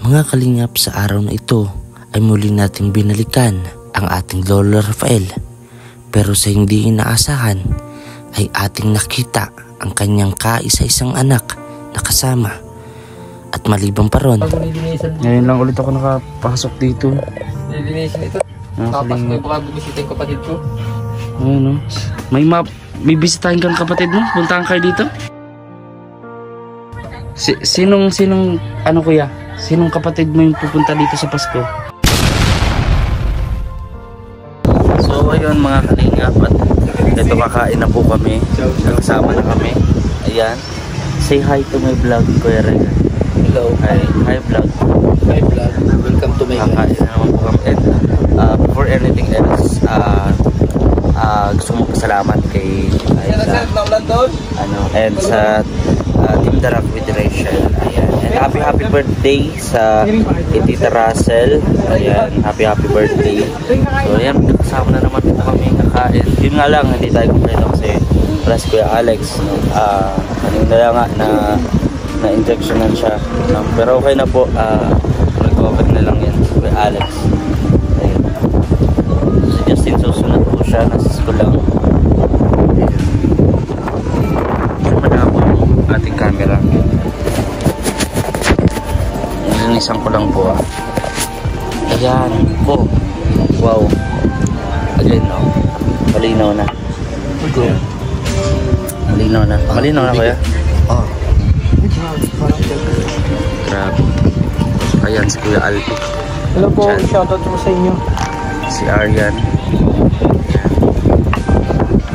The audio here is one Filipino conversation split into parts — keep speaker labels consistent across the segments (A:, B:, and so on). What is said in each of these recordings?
A: Mga kalingap, sa araw na ito ay muli nating binalikan ang ating Lolo Rafael. Pero sa hindi inaasahan ay ating nakita ang kanyang kaisa-isang anak na kasama. At maliban pa ron, ngayon lang ulit ako nakapasok dito.
B: Nilinisin ito. Tapos may baka bibisitin kapatid ko.
A: Ano? May bisitahin kang kapatid mo? Puntahan kayo dito? Sinong ano kuya? Sinong kapatid mo yung pupunta dito sa Pasko? So ayun mga kalingap, at ito kakain na po kami. Kasama na kami. Ayan. Say hi to my vlog, Kuya Rega.
B: Hello.
A: Hi vlog.
B: Hi vlog. Welcome to my vlog.
A: Kakain na naman po kami. And before anything else, gusto mo pasalamat kay and sa Team Darak with Rachel. Ayan. And happy birthday sa Tita Russell. Ayan, happy birthday. So ayan, kasama na naman dito kami kakain. Yun nga lang, hindi tayo kumpleto kasi wala si Kuya Alex. Kanina lang nga na injectionan siya. Pero okay na po. Recover na lang yan si Kuya Alex. Ayan. Si Justin susunod po siya, nasa school lang. Ating camera. Nilinisan ko lang po. Ayan po. Wow. Again, no? Malinaw na.
B: Okay.
A: Malinaw na. Malinaw na kaya?
B: Oh.
A: Grabe. Ayan si Kuya Alpi.
B: Hello po, shoutout po sa inyo.
A: Si Aryan.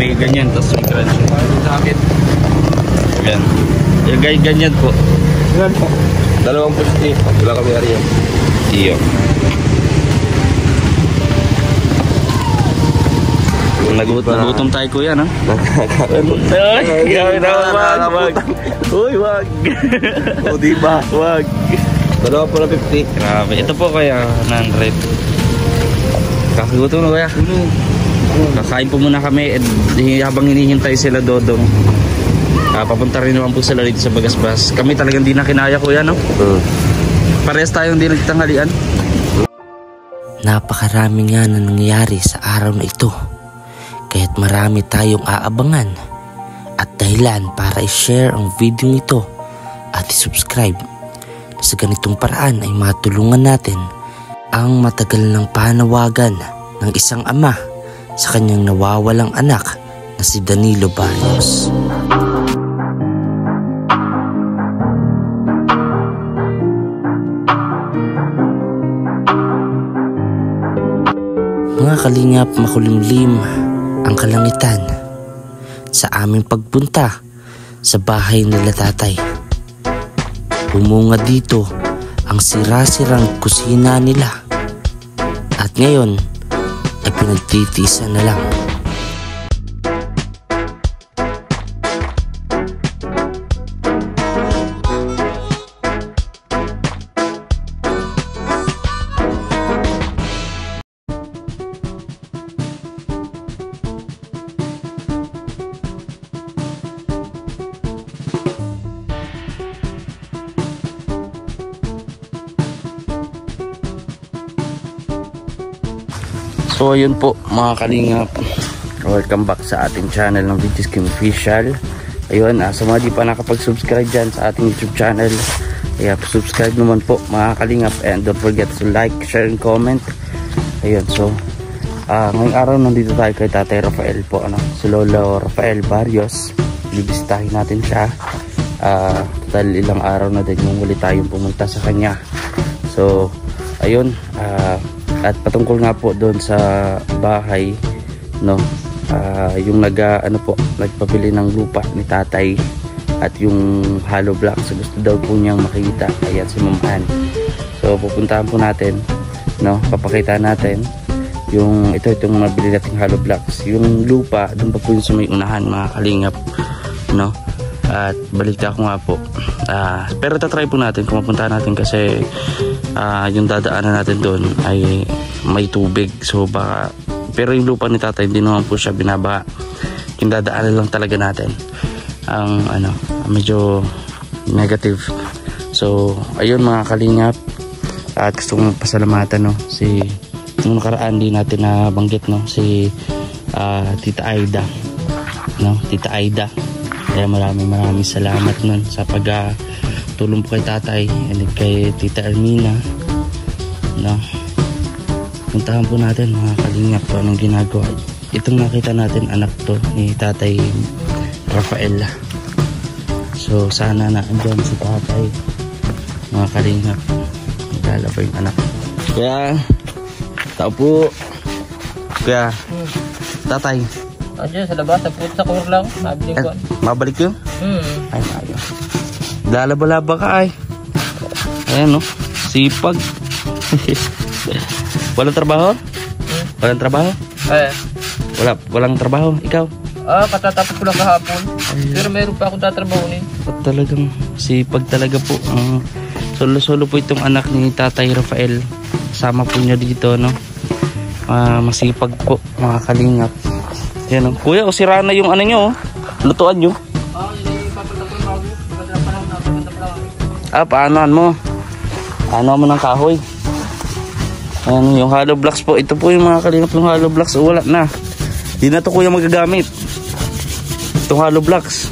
A: May ganyan, tapos may crunch.
B: Sakit.
A: Ayan. Yung ganyan po.
B: Yan po. Dalawang pusti. Wala kami Aryan.
A: Iyo. Nagutom tayo kuya, no? Ay, wag. Uy, wag.
B: O, diba?
A: Wag.
B: Dalawa po na 50.
A: Grabe. Ito po kaya 100. Kakagutom na kuya. Kakain po muna kami habang hinihintay sila Dodong. Papunta rin naman po sila dito sa Bagasbas. Kami talagang di na kinaya kuya, no? Parehas tayong di nagtanghalian. Napakarami nga na nangyayari sa araw na ito. Kaya't marami tayong aabangan at dahilan para i-share ang video nito at i-subscribe. Sa ganitong paraan ay matulungan natin ang matagal ng panawagan ng isang ama sa kanyang nawawalang anak na si Danilo Barrios. Mga kalingap, makulimlim ang kalangitan sa aming pagpunta sa bahay nila tatay. Bumunga dito ang sira-sirang kusina nila at ngayon ay pinagtitiisan na lang. So ayun po mga kalingap, welcome back sa ating channel ng Videos Kim Official. Ayun, sa mga di pa nakapag-subscribe dyan sa ating YouTube channel, subscribe naman po mga kalingap, and don't forget to like, share, and comment. Ayun, so ngayong araw nandito tayo kay Tatay Rafael po, si Lolo Rafael Barrios. Bibisitahin natin siya. Total ilang araw na din yung huli tayong pumunta sa kanya. So ayun, at patungkol nga po doon sa bahay, no, yung nagpabili ng lupa ni tatay at yung hollow blocks, gusto daw po niyang makita. Ayan si Ma'am Ann. So pupuntahan po natin, no, papakita natin yung itong nabili nating hollow blocks. Yung lupa doon pa po yung sa may unahan mga kalingap, no. At balita ko nga po, pero tatry po natin kung mapunta natin kasi yung dadaanan natin doon ay may tubig, so baka, pero yung lupa ni tatay hindi naman po siya binabaha. Yung dadaanan lang talaga natin ang medyo negative. So ayun mga kalingap, At gusto kong pasalamatan, no, si nung nakaraan din natin na banggit, no, si Tita Aida, no, Tita Aida. Kaya maraming salamat nun sa pagtulong po kay tatay and kay Tita Ermina, no. Puntahan po natin mga kalingap po anong ginagawa. Itong nakita natin anak to ni Tatay Rafael. So sana na andyan si tatay mga kalingap. Nagdala po yung anak. Kaya tao po. Kaya tatay
B: Andiyan sa labas, sa kur lang. Mabiling ko.
A: Mabalik yun? Ay ayaw. Lalaba-laba ka ay. Ayan, no, sipag. Walang trabaho? Walang trabaho? Walang trabaho, ikaw?
B: Katatapos ko lang kahapon. Pero meron pa akong tatrabahonin.
A: Talagang sipag talaga po. Solo-solo po itong anak ni Tatay Rafael. Sama po niya dito, no? Masipag po, mga kalingap. Yan, no? Kuya, sira na yung ano nyo, oh. Lutuan nyo.
B: Yun yung papatapon mo.
A: Paanoan mo? Ano mo ng kahoy? Ayan, yung hollow blocks po. Ito po yung mga kalingap, yung hollow blocks. Wala na. Hindi na ito kuya magagamit. Itong hollow blocks.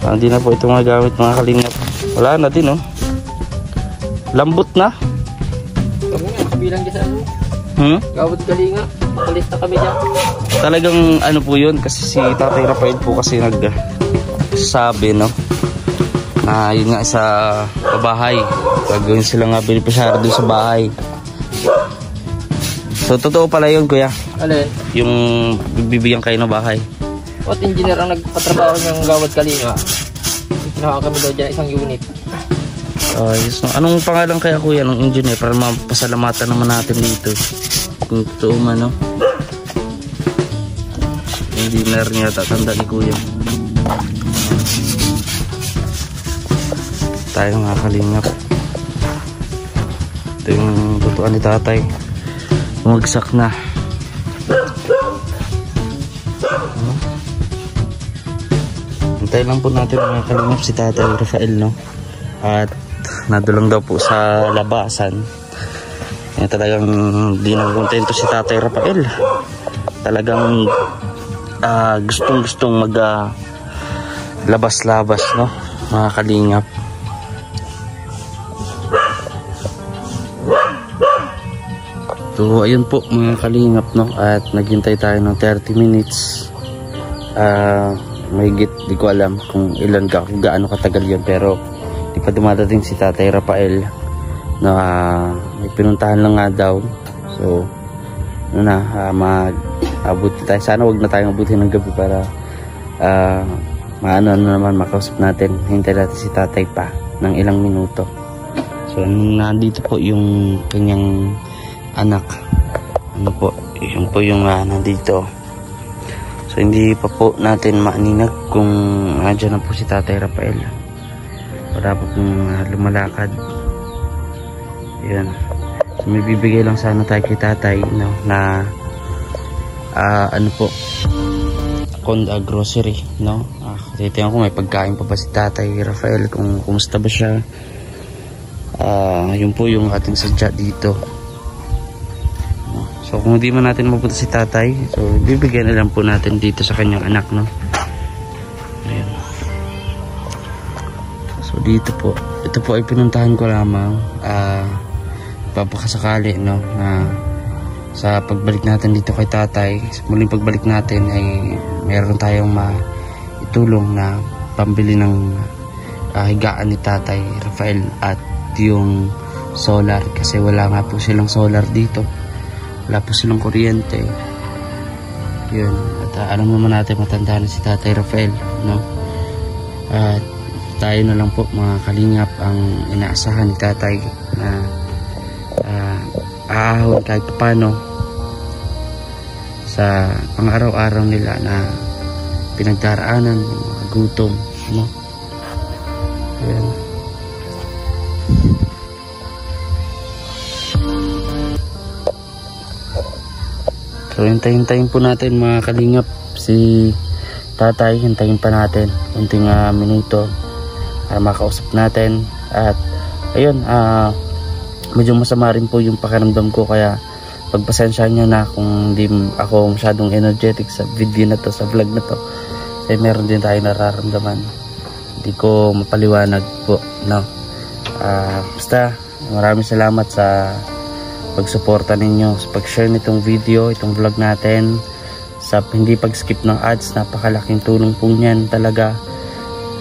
A: Hindi na po ito magagamit mga kalingap. Wala na din, oh. Lambot na.
B: Bilang dyan sa ano? Gawad kalinga. Palis na kami dyan.
A: Talagang ano po yun. Kasi si Tatay Rafael po kasi nagsabi, no, na yun nga sa bahay gagawin sila nga beneficiary doon sa bahay. So totoo pala yun kuya?
B: Alin?
A: Yung bibigyan kayo ng bahay?
B: At engineer ang nagpatrabaho ng Gawad Kalinga. Pinahawa kami daw dyan isang unit.
A: Yes, no. Anong pangalan kaya kuya ng engineer para mapasalamatan naman natin dito kung totoo man, no? Engineer niya tatanda ni kuya. Tayo mga kalingap. Ito yung tutuan ni tatay. Bumagsak na. Hintay lang po natin mga kalingap si Tatay Rafael, no? At nadulang daw po sa labasan. Talagang di nagkontento si Tatay Rafael. Talagang gustong mag labas-labas, no, mga kalingap. So ayun po mga kalingap, no, at naghintay tayo ng 30 minutes. Mahigit, di ko alam kung ilan gaano katagal yun, pero di pa dumadating si Tatay Rafael na may pinuntahan lang nga daw. So ano na, mag-abuti tayo. Sana wag na tayong abutin ng gabi para maano naman makausap natin. Hintay natin si tatay pa ng ilang minuto. So nandito po yung kanyang anak. Ano po, yun po yung nandito. So hindi pa po natin maaninag kung nandiyan na po si Tatay Rafael. Wala po pong lumalakad. Yan. So may bibigay lang sana tayo kay tatay, no, na ano po, grocery, no. Titingnan ko may pagkain pa ba si Tatay Rafael, kung kumusta ba siya. Yun po yung ating sadya dito. So kung hindi man natin mapunta si tatay, so bibigyan na lang po natin dito sa kanyang anak, no. Ayan. So dito po, ito po ay pinuntahan ko lamang papakasakali, no, na sa pagbalik natin dito kay tatay, sa muling pagbalik natin ay meron tayong maitulong na pambili ng higaan ni Tatay Rafael at yung solar, kasi wala nga po silang solar dito. Wala po silang kuryente. Yun. At alam naman natin matanda na si Tatay Rafael, no? At tayo na lang po mga kalingap ang inaasahan ni tatay na aahon kahit paano sa pang-araw-araw nila na pinagdaraanan, gutom, no? Ayan. So hintayin po natin mga kalingap si tatay. Hintayin pa natin unting minuto para makausap natin. At ayun, medyo masama rin po yung pakiramdam ko, kaya pagpasensyahan nyo na kung hindi ako masyadong energetic sa video na to, sa vlog na to. Kasi meron din tayo nararamdaman, hindi ko mapaliwanag po, no? Basta maraming salamat sa pagsuporta ninyo, sa pag-share nitong video, itong vlog natin, sa hindi pag-skip ng ads. Napakalaking tulong po niyan talaga,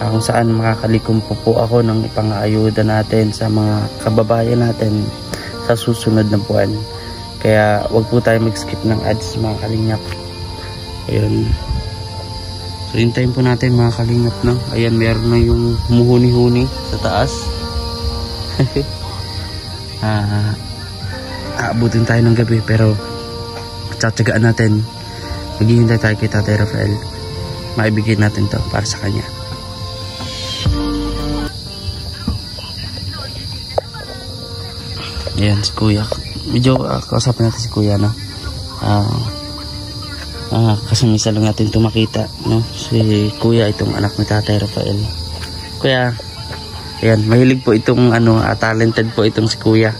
A: kung saan makakalikom po ako ng ipang-ayuda natin sa mga kababayan natin sa susunod na buwan. Kaya wag po tayo mag-skip ng ads, mga kalingap. Ayun, so hintayin po natin, mga kalingap, no? Ayan, meron na yung humuhuni-huni sa taas. Aabutin tayo ng gabi, pero tsatsagaan natin. Maghihintay tayo kay Tatay Rafael, maibigay natin to para sa kanya. Ayan si Kuya, medyo kausapin natin si Kuya, no? Kasi misa lang natin ito makita, no? Si Kuya, itong anak ni Tatay Rafael. Kuya, ayan, mahilig po itong talented po itong si Kuya.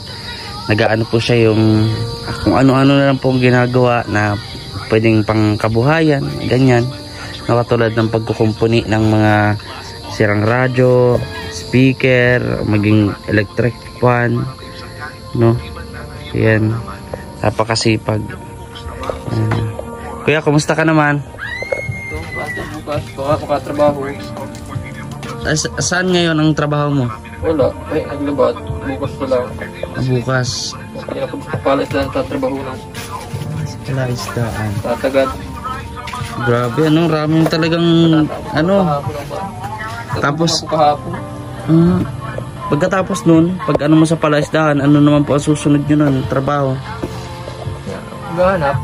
A: Nagaano po siya yung kung ano-ano na lang po ginagawa na pwedeng pang kabuhayan, ganyan. Nakatulad ng pagkukumpuni ng mga sirang radyo, speaker, maging electric fan, no? Ayan, napakasipag. Kuya, kumusta ka naman?
B: Bukas, baka makatrabaho.
A: Saan ngayon ang trabaho mo?
B: Wala, naglabat. Bukas pa lang.
A: Bukas.
B: Kaya papalit lang tatrabaho lang.
A: Palaisdaan.
B: Tatagad.
A: Grabe, raming talagang tapos pagkatapos nun, pag mo sa palaisdaan, ano naman po ang susunod nyo nun, trabaho?
B: Gahanap.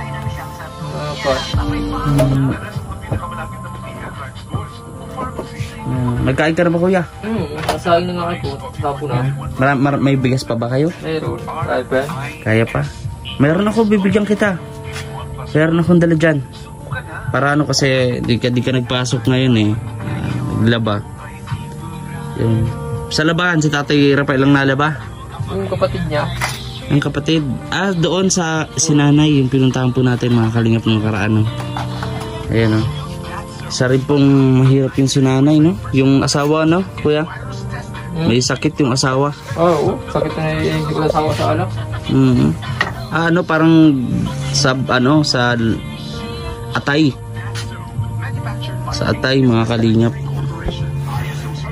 A: Nagkain ka na ba, Kuya?
B: Nasaing na nga ako. Tapo na.
A: May bigas pa ba kayo?
B: Mayroon. Kaya pa?
A: Kaya pa? Mayroon ako, bibigyan kita. Mayroon akong dala dyan. Para kasi di ka nagpasok ngayon eh. Naglaba. Yung, sa labahan, si Tatay Rafael lang nalaba?
B: Yung kapatid niya.
A: Ang kapatid? Doon sa sinanay, yung pinuntahan po natin, mga kalingap ng karaan. No? Ayan, no? Isa rin pong mahirap yung sinanay, no? Yung asawa, no, Kuya? May sakit yung asawa.
B: Oo, sakit na yung asawa sa anak.
A: Parang sa atay. Sa atay, mga kalingap.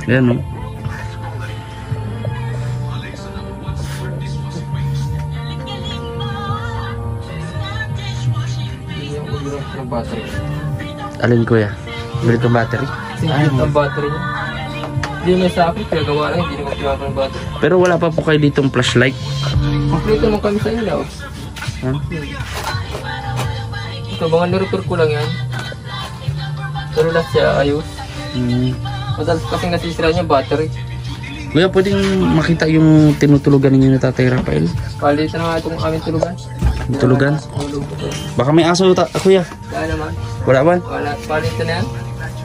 A: Ayan, no? Alin, Kuya? Bili kang battery?
B: Singkit ang battery niya. Hindi may sakit, kaya gawa lang, hindi naman pinaka ng battery.
A: Pero wala pa po kayo ditong flashlight?
B: Complete naman kami sa ilaw. Ito, mga nirepair ko lang yan. Pero lahat siya ayos. Madalas kasing nasisira niya battery.
A: Kuya, pwedeng makita yung tinutulugan ninyo na Tatay Rafael?
B: Palitan na nga itong aming tulugan.
A: Tulugan? Baka may aso, Kuya?
B: Kaya naman.
A: Wala ba?
B: Wala, palitan na yan.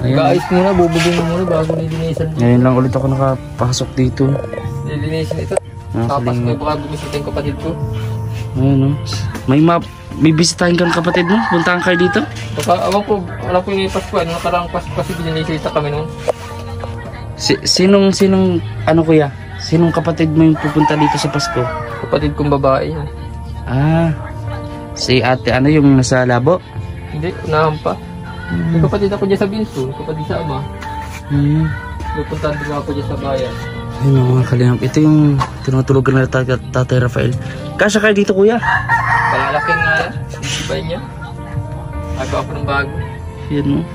B: Guys muna, bubugin mo muna bago nilinisan.
A: Ngayon lang ulit ako nakapasok dito.
B: Nilinisan ito. Tapos may baka bumisita yung kapatid ko.
A: Ano? May bisitahin kang kapatid mo? Puntahan kayo dito?
B: Baka, alam ko yung Pasko. Nakarang Pasko kasi bininisita kami noon.
A: Sinong Kuya? Sinong kapatid mo yung pupunta dito sa Pasko?
B: Kapatid kong babae.
A: Si ate yung nasa labo?
B: Hindi, unahan pa. May kapatid ako dyan sa Binso, kapatid sa ama. Pupuntahan din ako dyan sa bayan.
A: Ayun, mga kalingap. Ito yung tinutulugan na Tatay Rafael. Kasya kayo dito, Kuya?
B: Palalaking nga yan. Ibay niya. Aga ako ng bago.
A: Yan, no?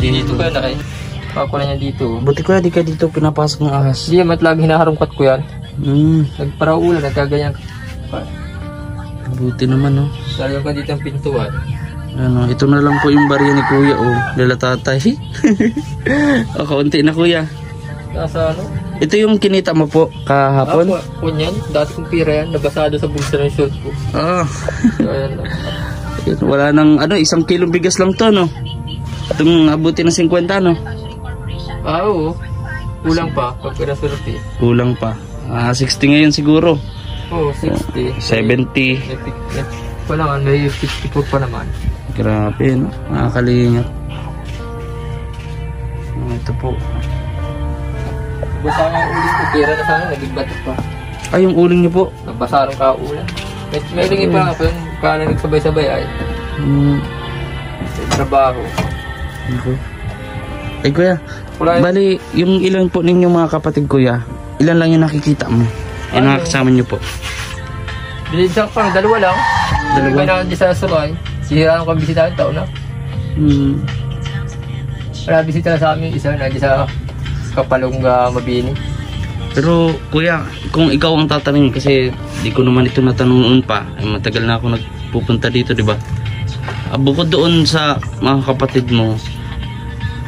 B: Dito ko yan na kayo. Pakula niya dito.
A: Buti, Kuya, di ka dito pinapasok ng ahas.
B: Hindi, matlag hinaharungkat ko yan. Nagparaulan, nagkaganyan.
A: Buti naman, no?
B: Talagang ka dito ang pintuan.
A: Ito na lang po yung barya ni Kuya, nila Tatay. Kaunti na, Kuya.
B: Nasa
A: Ito yung kinita mo po kahapon?
B: Kunyan, dati kong pira yan, nabasado sa bulsa ng short ko.
A: Wala nang 1 kilong bigas lang to, no? Itong abuti ng 50, no?
B: Oo. Kulang pa. Pag swerte.
A: Kulang pa. 60 ngayon siguro.
B: Oo, 60.
A: 70.
B: Wala nga, may 54 pa naman.
A: Grabe, no? Mga kalingap. Ito po.
B: Basta nga uling ko, tira na sana, naging batok pa.
A: Ay, yung uling niyo po?
B: Nagbasa rin kaulan. May ringin pa nga po yung kala nagsabay-sabay ay. Trabaho.
A: Okay. Ay, kuya. Bali, yung ilan po ninyo mga kapatid, kuya, ilan lang yung nakikita mo? Yung nakakasama nyo po?
B: Bilisang pang, dalawa lang. Dalawa na hindi sa Suray. Sihiraan ko ang bisitahan, taon na. Wala bisita na sa amin, isa na sa Kapalungga, Mabini.
A: Pero kuya, kung ikaw ang tatanungin, kasi di ko naman ito natanong noon pa, ay matagal na ako nagpupunta dito, di ba? Bukod doon sa mga kapatid mo,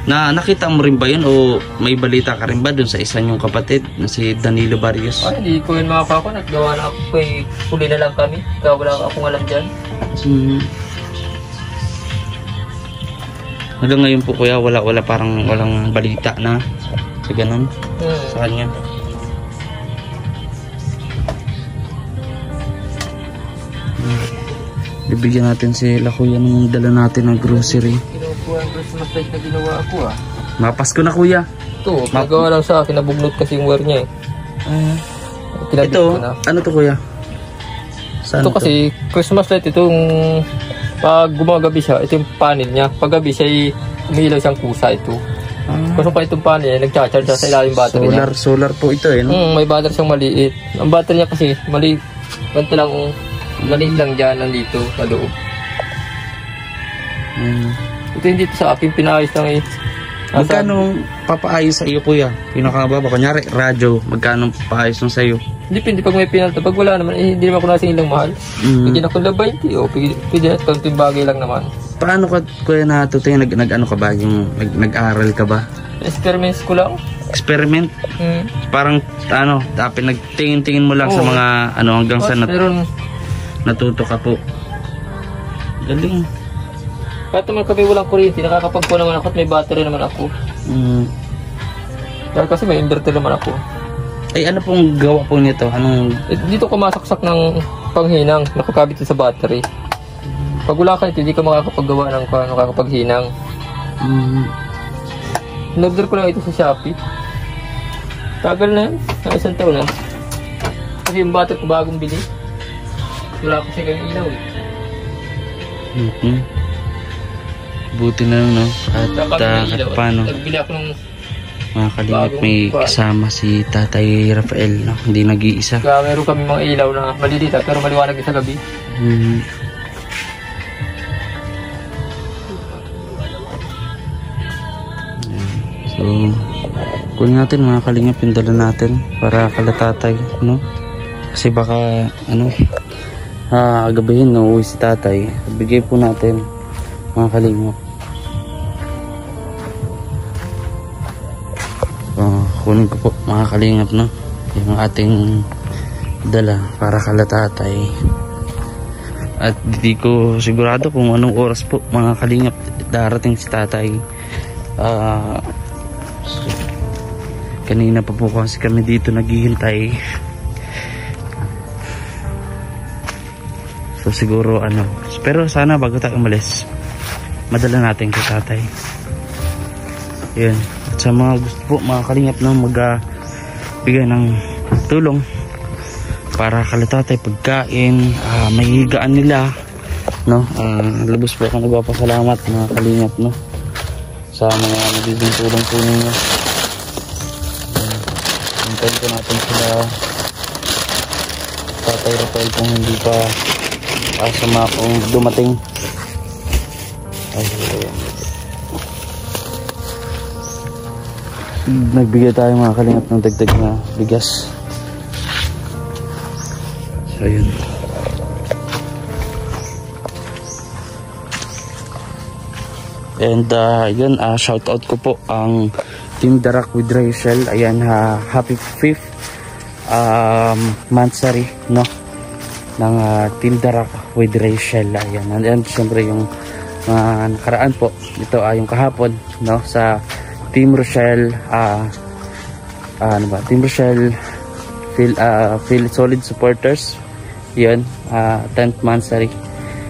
A: nakita mo rin ba yun o may balita ka rin ba doon sa isa niyong kapatid na si Danilo Barrios?
B: Ay, hindi ko yun makapako. Naggawa na ako eh. Huli na lang kami. Kaya wala akong alam dyan.
A: Hanggang ngayon po kuya, wala parang walang balita na sa ganun sa kanya. Bibigyan natin sila kuya nung dala natin ng grocery.
B: Kinukuha ang Christmas light na ginawa ako
A: Mapasko na kuya.
B: Ito, nagawa lang sa akin. Nabugnot kasi yung wire niya
A: Ito, ano to kuya? Saan
B: ito kasi Christmas light. Itong pag gumagabi siya, ito yung panel niya. Pag gabi siya umiilaw siyang kusa ito. Kasi pa itong panel niya, nagcha-charge sa ilalim battery niya.
A: Solar po ito no?
B: May battery siyang maliit. Ang battery niya kasi maliit. Ganito lang maliit lang dyan, nandito sa loob. Ito hindi ito sa akin, pinaayos lang
A: Magkano papaayos sa iyo kuya? Pinakababa, kunyari radyo, magkano papaayos nung sa iyo?
B: Depende pag may pinalta. Pag wala naman, hindi naman ako nasing ilang mahal. Pwede na kung 20, pwede na kaunting bagay lang naman.
A: Paano ka kuya natutuyo? Nag-ano ka ba? Yung nag-aral ka ba?
B: Experiments ko lang.
A: Experiment? Parang dapat nagtingin-tingin mo lang sa mga hanggang sa natuto ka po. Galing.
B: Kahit naman kami walang kuryente, nakakapagpo naman ako at may battery naman ako. Dahil kasi may inverter naman ako.
A: Ay, ano pong gawa po nito?
B: Dito ko masaksak ng panghinang, nakakabit sa battery. Pag wala ka ito, hindi ka makakapaggawa ng nakakapaghinang. In-order ko lang ito sa Shopee. Tagal na yan, na isang taon na. Kasi yung battery ko bagong bili. Wala ko siya kayong ilaw
A: Buti na lang, no? At paano?
B: Nagbili ako ng
A: mga kalingap, may kasama si Tatay Rafael, no? Hindi nag-iisa.
B: Kaya meron kami mga ilaw na malilita pero maliwanag sa gabi.
A: So, kunin natin mga kalingap yung dala natin para kala tatay, no? Kasi baka gabihin na uwi si tatay. Bigay po natin mga kalingap. Kunin ko po mga kalingap, no? Yung ating dala para kala tatay. At hindi ko sigurado kung anong oras po mga kalingap darating si tatay. Kanina pa po kasi kami dito naghihintay. So siguro pero sana bago tayo umalis madala natin kay tatay. Yun. At sa mga gusto po mga kalingap na magbigay ng tulong para kay tatay pagkain, mahihigaan nila, no? Lubos po akong nagpapasalamat mga kalingap, no? Sa mga nagiging tulong po ninyo. Hintayin ko natin sila Tatay Rafael kung hindi pa sama kung dumating. Nagbigay tayo mga kalingap ng dagdag na bigas. So yun. And yun, shout out ko po ang Team Darak with Rachel. Ayan, happy 5th monthsary, no, ng Team Darak with Rachel. Ayan, and siyempre yung nakaraan po, ito yung kahapon, no, sa Team Rochelle, Team Rochelle, Phil Solid Supporters. Yun, 10th monthsary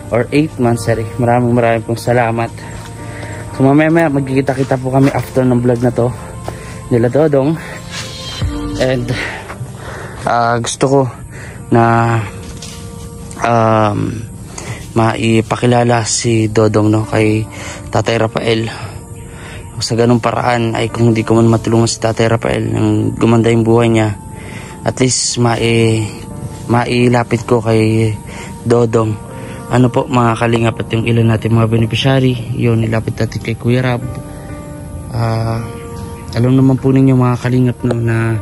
A: or 8th monthsary. Maraming pong salamat. So mamaya magkikita-kita po kami after ng vlog na to nila Dodong. And gusto ko na maipakilala si Dodong, no, kay Tatay Rafael. Sa ganung paraan ay kung hindi ko man matulungan si Tatay Rafael nang gumanda yung buhay niya, at least mailapit ko kay Dodong. Ano po mga kalingap, at yung ilan natin mga beneficiary, yun nilapit natin kay Kuya Rab. Alam naman po ninyo mga kalingap, no, na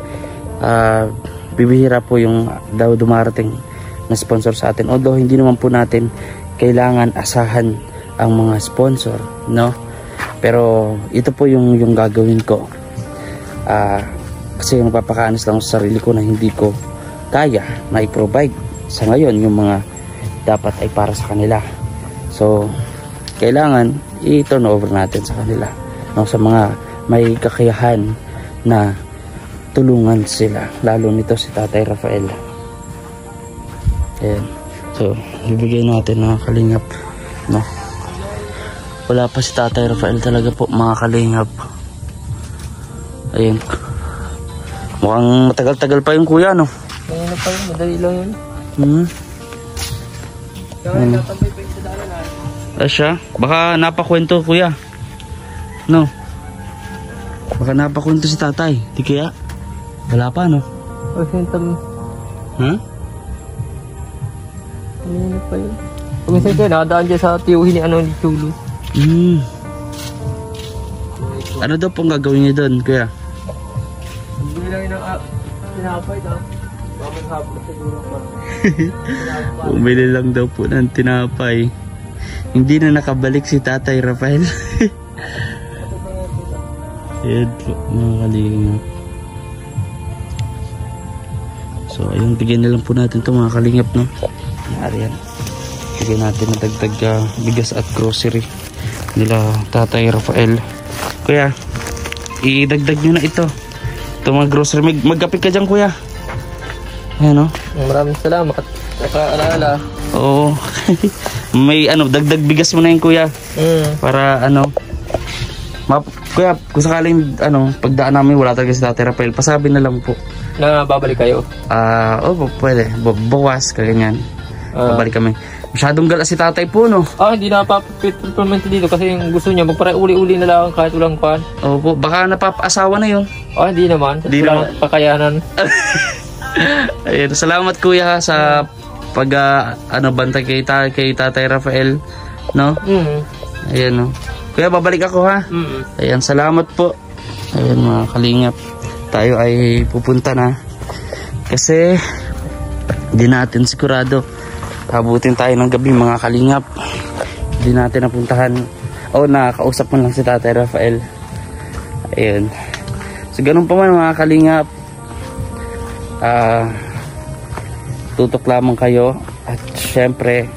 A: bibihira po yung daw dumarating na sponsor sa atin, although hindi naman po natin kailangan asahan ang mga sponsor, no, pero ito po yung gagawin ko, kasi napapakaanis lang sa sarili ko na hindi ko kaya na i-provide sa ngayon yung mga dapat ay para sa kanila. So kailangan i-turn over natin sa kanila, no, sa mga may kakayahan na tulungan sila, lalo nito si Tatay Rafael. Ayan. So bibigay natin mga kalingap, no. Wala pa si Tatay Rafael talaga po mga kalingap. Ayan, mukhang matagal-tagal pa yung kuya, no.
B: Ano pa yun, madali lang yun.
A: Siya, baka napakwento kuya, no. Baka napakwento si tatay, di kaya? Wala pa, no?
B: O, sintam. Ano pa yun? Kung minsan kayo, nakadaan dyan sa tiyuhin ni ni Chulo.
A: Ano daw pong gagawin niyo doon, kuya?
B: Bumili lang yun ang tinapay daw. Bakit hapon siguro pa.
A: Bumili lang daw po ng tinapay. Hindi na nakabalik si Tatay Rafael. Ayan po mga kalingap. So ayun, bigyan na lang po natin ito mga kalingap, no. Yan, bigyan natin na dagdag bigas at grocery nila Tatay Rafael. Kuya, idagdag nyo na ito mga grocery. Magkapit ka dyan kuya. Ayan, no.
B: Maraming salamat. Nakaalala.
A: Oo. May dagdag bigas mo na yun kuya. Para kuya, kung sakaling pagdaan namin wala talaga si Tatay Rafael, pasabi na lang po
B: na babalik kayo.
A: Pwede bukas kaganyan. Babalik kami. Masyadong galas si tatay po, no.
B: Hindi na papapit dito kasi yung gusto niya magpara-uli-uli na lang kahit walang pan.
A: Opo, baka napapaasawa na yun.
B: Hindi naman.
A: Hindi naman
B: pakayanan.
A: Ayun, salamat kuya sa bantay kay Tatay Rafael, no. Ayan, no. Kuya, babalik ako ha. Ayan, salamat po. Ayan mga kalingap, tayo ay pupunta na kasi di natin sigurado habutin tayo ng gabi mga kalingap. Di natin napuntahan nakakausap mo lang si Tatay Rafael. Ayan, so ganun pa man mga kalingap, tutok lamang kayo. At syempre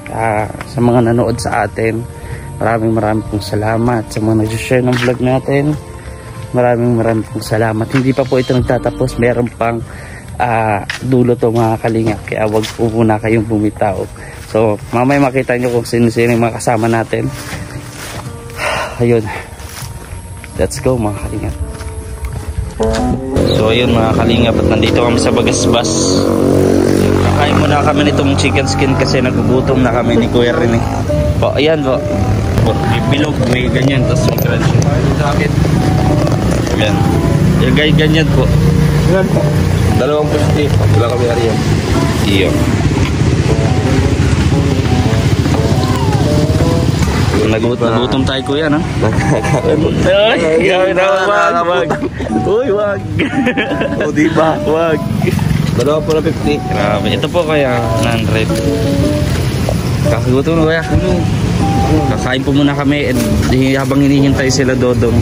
A: sa mga nanood sa atin, maraming pong salamat. Sa mga nag-share ng vlog natin, maraming pong salamat. Hindi pa po ito nagtatapos, meron pang dulo to mga kalingap, kaya wag po muna kayong bumitaw. So mamaya makita nyo kung sino-sino yung mga kasama natin. Ayun, let's go mga kalingap. So ayun mga kalingap, at nandito kami sa Bagasbas. Kakain muna kami nitong chicken skin kasi nagugutom na kami ni Kuya Rene. Po, ayan po. Bilog, may ganyan, tapos may crunchy. Ayan. Yung ganyan po.
B: Yan po. 250. Wala kami ariyan.
A: Iyo. Nagutom tayo kuya, no? Ay, gawin na, wag. Uy, wag. O, diba? Wag.
B: 250.
A: Grabe. Ito po kaya 100. Kakagutom na kaya. Kakain po muna kami, and habang hinihintay sila Dodong,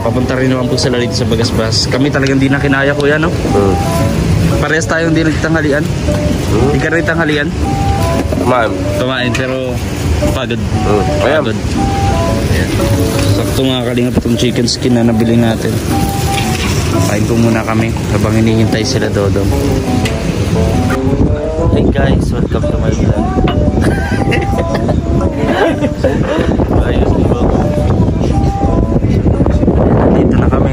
A: papunta rin naman po sila dito sa Bagasbas. Kami talagang di na kinaya kuya, no? Parehas tayong di nagtanghalian. Di ka rin tanghalian? Kumain pero pagod. Pagod. Ayan. Sakto mga kalingap itong chicken skin na nabili natin. Kain po muna kami habang hinihintay sila Dodong. Hey guys, welcome to my vlog. Ayos po. Dito na kami.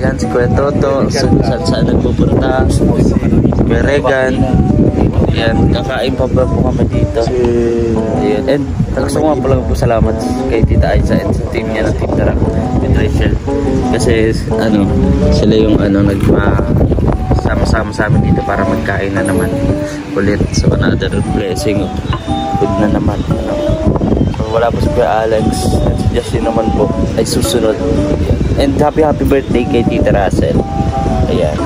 A: Yan si Kuya Toto. Saan nagpupunta? Si Kuya Regan. Yan, kakain pa ba po kami dito? Ayan. And gusto ko nga po lang po salamat kay Tita Aiza and sa team niya ng Team Tarak with Rachel. Kasi sila yung sama-sama sa amin dito para magkain na naman ulit. So another blessing of food na naman. So wala po si Kuya Alex and si Justin naman po ay susunod. And happy birthday kay Tita Russell. Ayan.